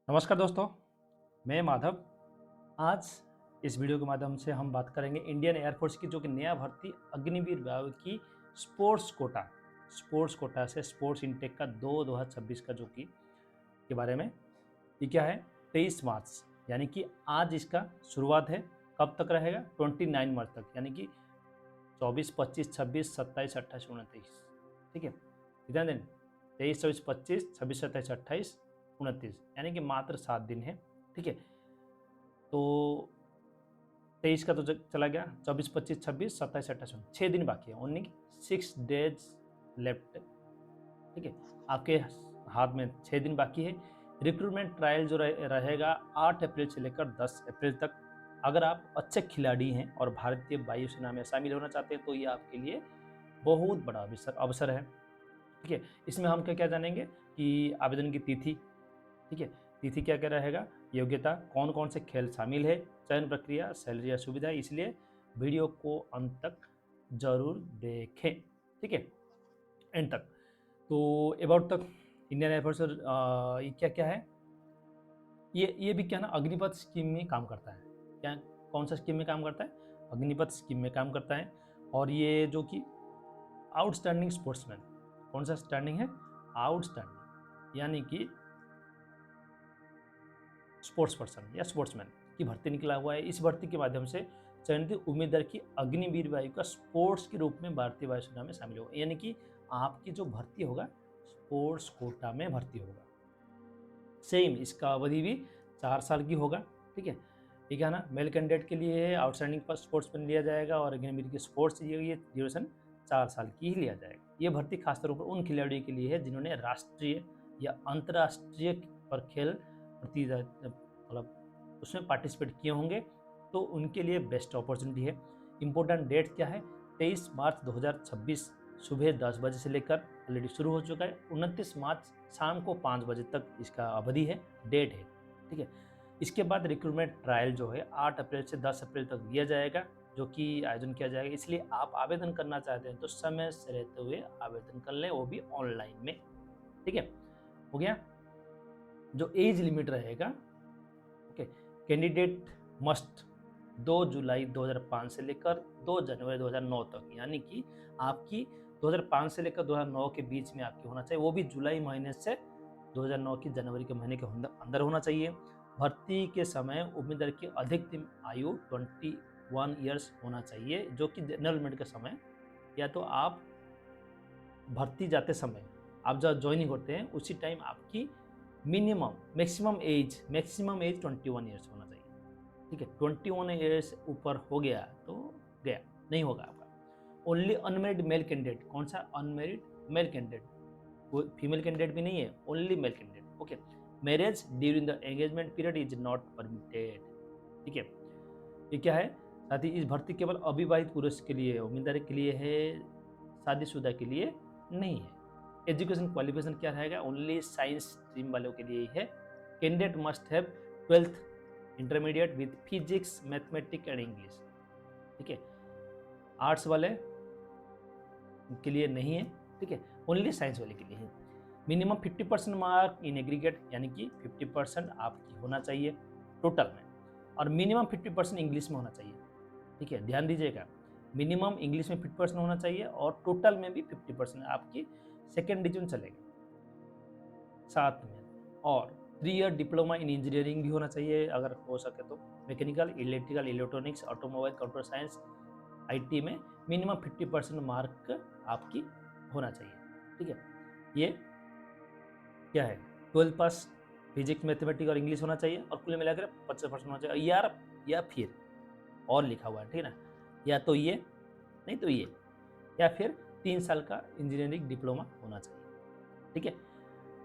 नमस्कार दोस्तों, मैं माधव। आज इस वीडियो के माध्यम से हम बात करेंगे इंडियन एयरफोर्स की जो कि नया भर्ती अग्निवीर विभाग की स्पोर्ट्स कोटा से स्पोर्ट्स इनटेक का 2026 का जो कि के बारे में। ये क्या है? 23 मार्च यानी कि आज इसका शुरुआत है। कब तक रहेगा? 29 मार्च तक, यानी कि 24, 25, 26, 27, 28, 29। ठीक है, कितना दिन? 23, 24, 25, 26, 27, 28, 29, यानी कि मात्र 7 दिन है। ठीक है, तो 23 का तो चला गया, 24, 25, 26, 27, 28, 6 दिन बाकी है, ओनली 6 डेज लेफ्ट। ठीक है, आपके हाथ में 6 दिन बाकी है। रिक्रूटमेंट ट्रायल जो रहेगा 8 अप्रैल से लेकर 10 अप्रैल तक। अगर आप अच्छे खिलाड़ी हैं और भारतीय वायुसेना में शामिल होना चाहते हैं तो ये आपके लिए बहुत बड़ा अवसर है। ठीक है, इसमें हम क्या क्या जानेंगे कि आवेदन की तिथि। ठीक है, तिथि क्या क्या रहेगा, योग्यता, कौन कौन से खेल शामिल है, चयन प्रक्रिया, सैलरी या सुविधा। इसलिए वीडियो को अंत तक जरूर देखें। ठीक है, एंड तक। तो अबाउट तक इंडियन एयरफोर्स ये क्या क्या है, ये भी क्या ना अग्निपथ स्कीम में काम करता है। क्या, कौन सा स्कीम में काम करता है? अग्निपथ स्कीम में काम करता है। और ये जो कि आउटस्टैंडिंग स्पोर्ट्समैन, कौन सा स्टैंडिंग है? आउटस्टैंडिंग, यानी कि स्पोर्ट्स पर्सन या स्पोर्ट्समैन की भर्ती निकला हुआ है। इस भर्ती के माध्यम से चयनित उम्मीदवार की अग्निवीर वायु का स्पोर्ट्स के रूप में भारतीय वायुसेना में शामिल होगा, यानी कि आपकी जो भर्ती होगा स्पोर्ट्स कोटा में भर्ती होगा। सेम इसका अवधि भी 4 साल की होगा। ठीक है, ठीक है ना, मेल कैंडिडेट के लिए आउटस्टैंडिंग पर स्पोर्ट्समैन लिया जाएगा और अग्निवीर की स्पोर्ट्स ये ड्यूरेशन 4 साल की ही लिया जाएगा। ये भर्ती खासतौर पर उन खिलाड़ियों के लिए है जिन्होंने राष्ट्रीय या अंतर्राष्ट्रीय पर खेल मतलब उसमें पार्टिसिपेट किए होंगे, तो उनके लिए बेस्ट अपॉर्चुनिटी है। इम्पोर्टेंट डेट क्या है? 23 मार्च 2026 सुबह 10 बजे से लेकर ऑलरेडी शुरू हो चुका है। 29 मार्च शाम को 5 बजे तक इसका अवधि है, डेट है। ठीक है, इसके बाद रिक्रूटमेंट ट्रायल जो है 8 अप्रैल से 10 अप्रैल तक दिया जाएगा, जो कि आयोजन किया जाएगा। इसलिए आप आवेदन करना चाहते हैं तो समय से रहते हुए आवेदन कर लें, वो भी ऑनलाइन में। ठीक है, हो गया। जो एज लिमिट रहेगा, ओके, कैंडिडेट मस्ट 2 जुलाई 2005 से लेकर 2 जनवरी 2009 तक, यानी कि आपकी 2005 से लेकर 2009 के बीच में आपकी होना चाहिए, वो भी जुलाई महीने से 2009 की जनवरी के महीने के अंदर होना चाहिए। भर्ती के समय उम्मीदवार की अधिकतम आयु 21 ईयर्स होना चाहिए, जो कि जनरल मेडिकल के समय या तो आप भर्ती जाते समय आप जब ज्वाइनिंग होते हैं उसी टाइम आपकी मैक्सिमम एज 21 ईयर्स होना चाहिए। ठीक है, 21 ईयर्स ऊपर हो गया तो गया, नहीं होगा आपका। ओनली अनमेरिड मेल कैंडिडेट, कौन सा? अनमेरिड मेल कैंडिडेट, कोई फीमेल कैंडिडेट भी नहीं है, only male candidate. Okay, marriage during the engagement period is not permitted. ठीक है, ये क्या है? साथ ही इस भर्ती केवल अविवाहित पुरुष के लिए, उम्मीदवार के लिए है, शादीशुदा के लिए नहीं है। एजुकेशन क्वालिफिकेशन क्या रहेगा? ओनली साइंस स्ट्रीम वालों के लिए ही है। Candidate must have 12th intermediate with physics, mathematics and English. ठीक है, आर्ट्स वाले के लिए नहीं है। ठीक है, ओनली साइंस वाले के लिए है। मिनिमम 50% मार्क इन एग्रीगेट, यानी कि 50% आपकी होना चाहिए टोटल में, और मिनिमम 50% इंग्लिश में होना चाहिए। ठीक है, ध्यान दीजिएगा, मिनिमम इंग्लिश में 50% होना चाहिए और टोटल में भी 50% आपकी सेकेंड डिवीजन चलेगा साथ में। और 3 ईयर डिप्लोमा इन इंजीनियरिंग भी होना चाहिए अगर हो सके तो, mechanical, electrical, electronics, automobile, computer science, IT में मिनिमम 50% मार्क आपकी होना चाहिए। ठीक है, ये क्या है? 12 पास फिजिक्स, मैथमेटिक्स और इंग्लिश होना चाहिए और कुल मिलाकर 50% होना चाहिए। यार या फिर और लिखा हुआ है, ठीक है ना, या तो ये, नहीं तो ये, या फिर 3 साल का इंजीनियरिंग डिप्लोमा होना चाहिए। ठीक है,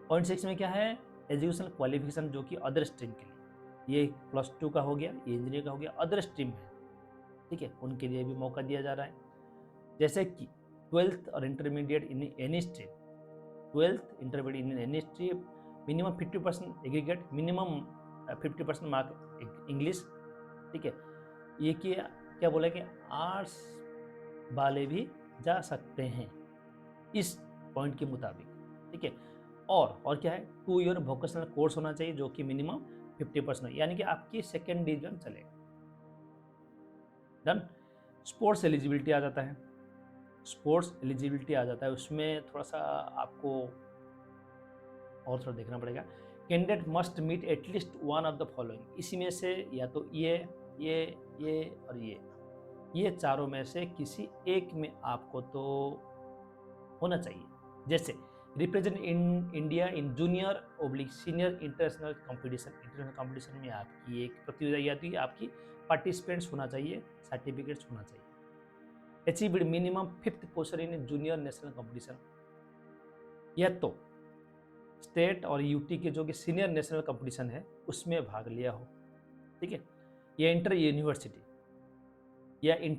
पॉइंट 6 में क्या है? एजुकेशन क्वालिफिकेशन जो कि अदर स्ट्रीम के लिए, ये +2 का हो गया, ये इंजीनियर का हो गया, अदर स्ट्रीम है। ठीक है, उनके लिए भी मौका दिया जा रहा है, जैसे कि 12th और intermediate in any stream, 12th intermediate in any stream, minimum 50% aggregate, minimum 50% mark English. ठीक है, ये क्या क्या बोला कि आर्ट्स वाले भी जा सकते हैं इस पॉइंट के मुताबिक। ठीक है, और क्या है 2 ईयर वोकेशनल कोर्स होना चाहिए जो कि मिनिमम 50% यानी कि आपकी सेकेंड डिवीजन चलेगा। डन। स्पोर्ट्स एलिजिबिलिटी आ जाता है। स्पोर्ट्स एलिजिबिलिटी आ जाता है, उसमें थोड़ा सा आपको और थोड़ा देखना पड़ेगा। Candidate must meet at least one of the following, इसी में से या तो ये और ये चारों में से किसी एक में आपको तो होना चाहिए। जैसे represent in India in junior oblique senior international competition में आपकी एक प्रतियोगिता आती है, आपकी पार्टिसिपेंट्स होना चाहिए, सर्टिफिकेट्स होना चाहिए। Achieved minimum 5th position in junior national competition, या तो स्टेट और यूटी के जो कि सीनियर नेशनल कंपटीशन है उसमें भाग लिया हो, ठीक है, या inter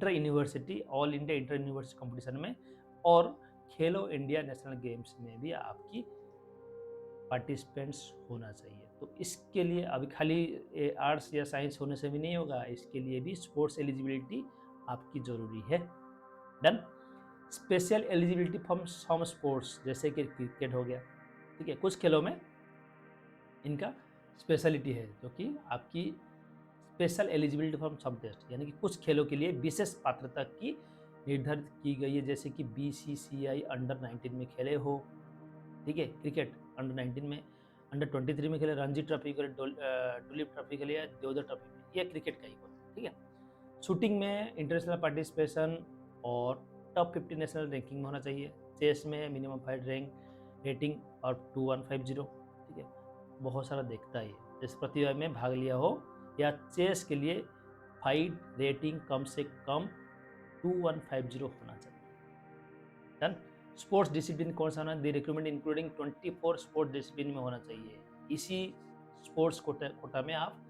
university all India inter university competition में, और खेलो इंडिया नेशनल गेम्स में भी आपकी पार्टिसिपेंट्स होना चाहिए। तो इसके लिए अभी खाली आर्ट्स या साइंस होने से भी नहीं होगा, इसके लिए भी स्पोर्ट्स एलिजिबिलिटी आपकी ज़रूरी है। Done. Special eligibility from some sports, जैसे कि क्रिकेट हो गया, ठीक है, कुछ खेलों में इनका स्पेशलिटी है जो कि आपकी special eligibility from some test, यानी कि कुछ खेलों के लिए विशेष पात्रता की निर्धारित की गई है, जैसे कि BCCI अंडर 19 में खेले हो, ठीक है, क्रिकेट अंडर 19 में, अंडर 23 में खेले, रणजी ट्रॉफी खेले, टुलिप ट्रॉफी खेले, या देवधर ट्रॉफी में, यह क्रिकेट का ही होता है, ठीक है। शूटिंग में इंटरनेशनल पार्टिसिपेशन और टॉप 50 नेशनल रैंकिंग में होना चाहिए। चेस में मिनिमम 5 रैंक रेटिंग और 2150, ठीक है, बहुत सारा देखता है। इस प्रतियोगिता में भाग लिया हो या चेस के लिए 5 रेटिंग कम से कम 2150 होना चाहिए। डन। स्पोर्ट्स डिसिप्लिन कौन सा होना है? The recruitment including 24 sports discipline में होना चाहिए। इसी स्पोर्ट्स कोटा में आप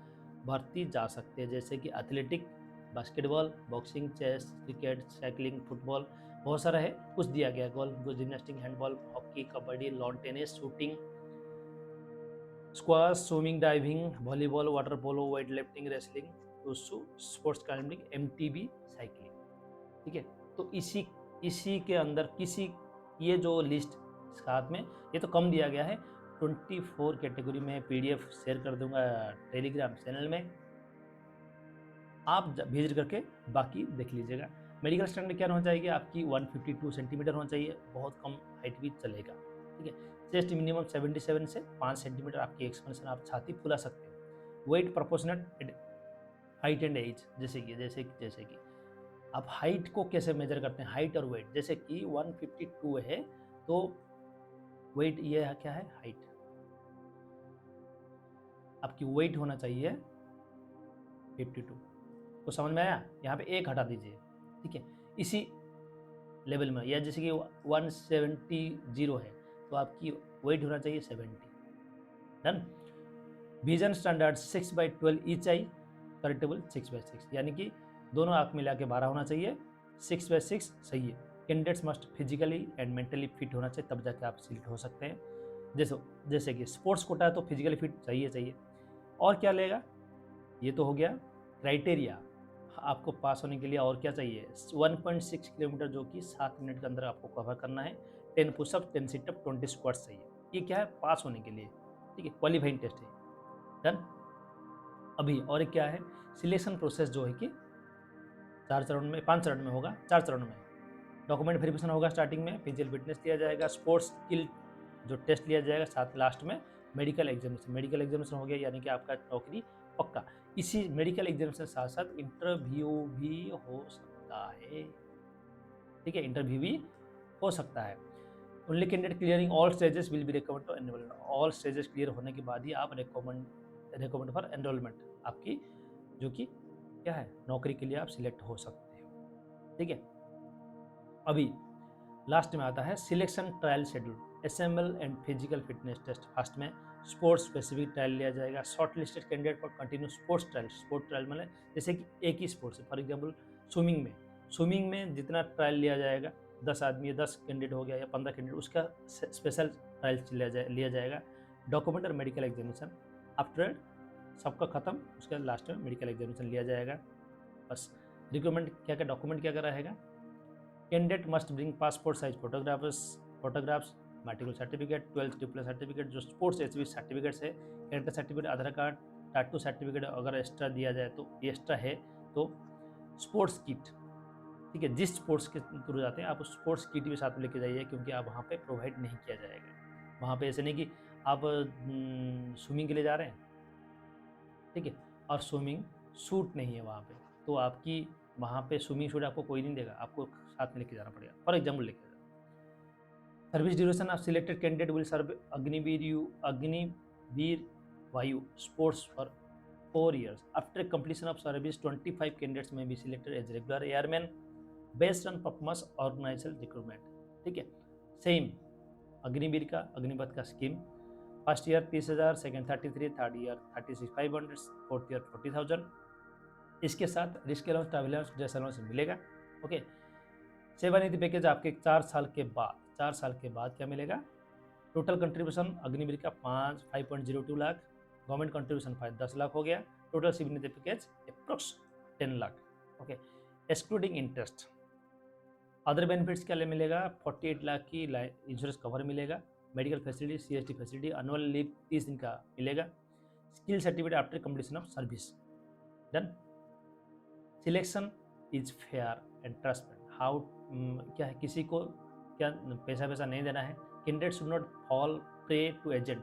भर्ती जा सकते हैं, जैसे कि athletic, basketball, boxing, chess, cricket, cycling, football, बहुत सारा है, कुछ दिया गया, golf, gymnastic, handball, hockey, kabaddi, lawn tennis, shooting, squash, swimming, diving, volleyball, water polo, weight lifting, wrestling, sports climbing, MTB, cycling, ठीक है। तो इसी के अंदर किसी ये जो लिस्ट साथ में, ये तो कम दिया गया है, 24 कैटेगरी में PDF शेयर कर दूंगा टेलीग्राम चैनल में, आप विजिट करके बाकी देख लीजिएगा। मेडिकल स्टैंडर्ड क्या होना चाहिए? आपकी 152 सेंटीमीटर होना चाहिए, बहुत कम हाइट भी चलेगा, ठीक है। चेस्ट मिनिमम 77 से 5 सेंटीमीटर आपकी एक्सपेंशन, आप छाती फुला सकते हैं। Weight proportionate height and age, जैसे कि आप हाइट को कैसे मेजर करते हैं, हाइट और वेट, जैसे कि 152 है तो वेट ये है, क्या है, हाइट, आपकी वेट होना चाहिए 52, तो समझ में आया? यहाँ पे एक हटा दीजिए, ठीक है, इसी लेवल में, या जैसे कि 170 है तो आपकी वेट होना चाहिए 70। डन। विजन स्टैंडर्ड 6/12 ईच आई, करेक्टेबल 6/6, यानी कि दोनों आँख मिला के 12 होना चाहिए, 6/6 सही है। Candidates must physically and mentally fit होना चाहिए, तब जाके आप सिलेक्ट हो सकते हैं। जैसे कि स्पोर्ट्स कोटा है तो फिजिकली फिट चाहिए। और क्या लेगा? ये तो हो गया क्राइटेरिया आपको पास होने के लिए। और क्या चाहिए? 1.6 किलोमीटर जो कि 7 मिनट के अंदर आपको कवर करना है, 10 पुशअप, 10 सिटअप, 20 स्क्वाट्स चाहिए। ये क्या है? पास होने के लिए, ठीक है, क्वालिफाइंग टेस्ट है। डन। अभी और क्या है? सिलेक्शन प्रोसेस जो है कि 5 चरण में होगा, 4 चरण में। डॉक्यूमेंट वेरिफिकेशन होगा स्टार्टिंग में, फिजिकल फिटनेस लिया जाएगा, स्पोर्ट्स स्किल जो टेस्ट लिया जाएगा, साथ लास्ट में मेडिकल एग्जामिनेशन हो गया, यानी कि आपका नौकरी पक्का। इसी मेडिकल एग्जामिनेशन के साथ साथ इंटरव्यू भी हो सकता है, ठीक है, इंटरव्यू भी हो सकता है। Only candidate clearing all stages will be recommend to enrolment, all stages clear होने के बाद ही आप रिकमेंड फॉर एनरोलमेंट, आपकी जो कि क्या है, नौकरी के लिए आप सिलेक्ट हो सकते हो, ठीक है। अभी लास्ट में आता है selection trial schedule, assemble and physical fitness test. First में स्पोर्ट्स स्पेसिफिक ट्रायल लिया जाएगा, short listed candidate for continue sports trial मतलब जैसे कि एक ही स्पोर्ट्स है, फॉर एग्जाम्पल स्विमिंग में जितना ट्रायल लिया जाएगा, 10 आदमी, 10 कैंडिडेट हो गया या 15 कैंडिडेट, उसका स्पेशल ट्रायल लिया जाएगा। डॉक्यूमेंट और मेडिकल एग्जामिनेशन आफ्टर सबका खत्म, उसके लास्ट में मेडिकल एग्जामिनेशन लिया जाएगा। बस रिक्वायरमेंट क्या क्या, डॉक्यूमेंट क्या क्या रहेगा? Candidate must bring passport size photographs, matricular certificate, 12th diploma certificate, जो स्पोर्ट्स एचवी सर्टिफिकेट्स है, character certificate, Aadhaar card, tattoo certificate अगर एक्स्ट्रा दिया जाए तो ये एक्स्ट्रा है, तो स्पोर्ट्स किट, ठीक है, जिस स्पोर्ट्स के थ्रू जाते हैं आप उस स्पोर्ट्स किट भी साथ में लेके जाइए, क्योंकि आप वहाँ पे प्रोवाइड नहीं किया जाएगा। वहाँ पे ऐसे नहीं कि आप स्विमिंग के लिए जा रहे हैं, ठीक है, और स्विमिंग सूट नहीं है वहाँ पे, तो आपकी वहाँ पे स्विमिंग सूट आपको कोई नहीं देगा, आपको साथ में लेके जाना पड़ेगा। फॉर एग्जाम्पल लेके जाना, service duration of selected candidate will serve Agniveer Vayu sports for 4 years. After completion of service, 25 candidates may be selected as regular airmen based on performance organizational recruitment. ठीक है, सेम अग्निवीर का, अग्निपथ का scheme, first year 30,000, second 33, third year 36,500, fourth year 40,000। इसके साथ risk allowance, travel allowance, dress allowance मिलेगा। Okay, सेवानिधि package आपके 4 साल के बाद क्या मिलेगा? टोटल कंट्रीब्यूशन अग्निवीर का 5.02 लाख, गवर्नमेंट कंट्रीब्यूशन 10 लाख हो गया, total Seva Nidhi package approx 10 lakh. Okay, excluding interest. Other benefits क्या मिलेगा? 48 लाख की इंश्योरेंस कवर मिलेगा, medical facility, CST facility, annual leave 30 दिन का मिलेगा, skill certificate after completion of service. Done. Selection is fair and transparent. How क्या है, किसी को क्या पैसा नहीं देना है। Candidate should not fall prey to agent.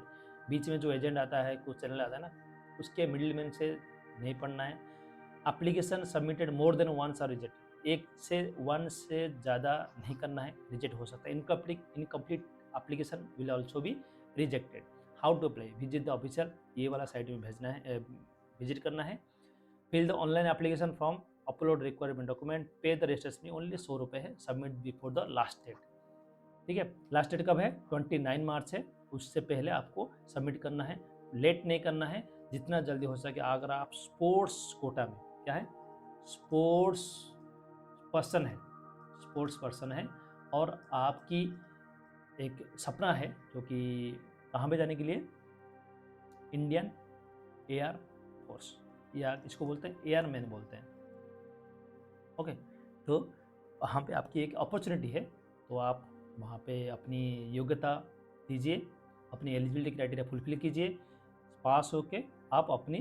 बीच में जो एजेंट आता है, कुछ चैनल आता है ना, उसके मिडिलमैन से नहीं पढ़ना है। Application submitted more than once are reject, one से ज़्यादा नहीं करना है, रिजेक्ट हो सकता है। Incomplete application will also be rejected. How to apply? Visit the official, ये वाला साइट में भेजना है, विजिट करना है। Fill the online application form, upload requirement document, pay the registration fee, only 100 रुपये है, submit before the last date. ठीक है, लास्ट डेट कब है? 29 मार्च है, उससे पहले आपको सबमिट करना है, लेट नहीं करना है, जितना जल्दी हो सके। अगर आप स्पोर्ट्स कोटा में, क्या है, स्पोर्ट्स पर्सन है और आपकी एक सपना है जो कि कहाँ पे जाने के लिए, इंडियन एयर फोर्स, या इसको बोलते हैं एयरमैन बोलते हैं। ओके, तो वहाँ पे आपकी एक अपॉर्चुनिटी है, तो आप वहाँ पे अपनी योग्यता दीजिए, अपनी एलिजिबिलिटी क्राइटेरिया फुलफिल कीजिए, पास होके आप अपनी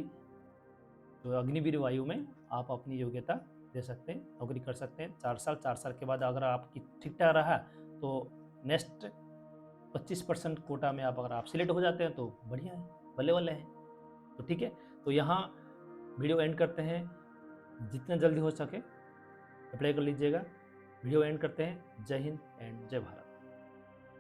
जो अग्निवीर वायु में आप अपनी योग्यता दे सकते हैं, नौकरी कर सकते हैं 4 साल के बाद अगर आपकी ठीक ठाक रहा तो नेक्स्ट 25% कोटा में अगर आप सिलेक्ट हो जाते हैं तो बढ़िया है, बल्ले बल्ले है। तो ठीक है, तो यहाँ वीडियो एंड करते हैं, जितना जल्दी हो सके अप्लाई कर लीजिएगा। वीडियो एंड करते हैं। जय हिंद एंड जय भारत।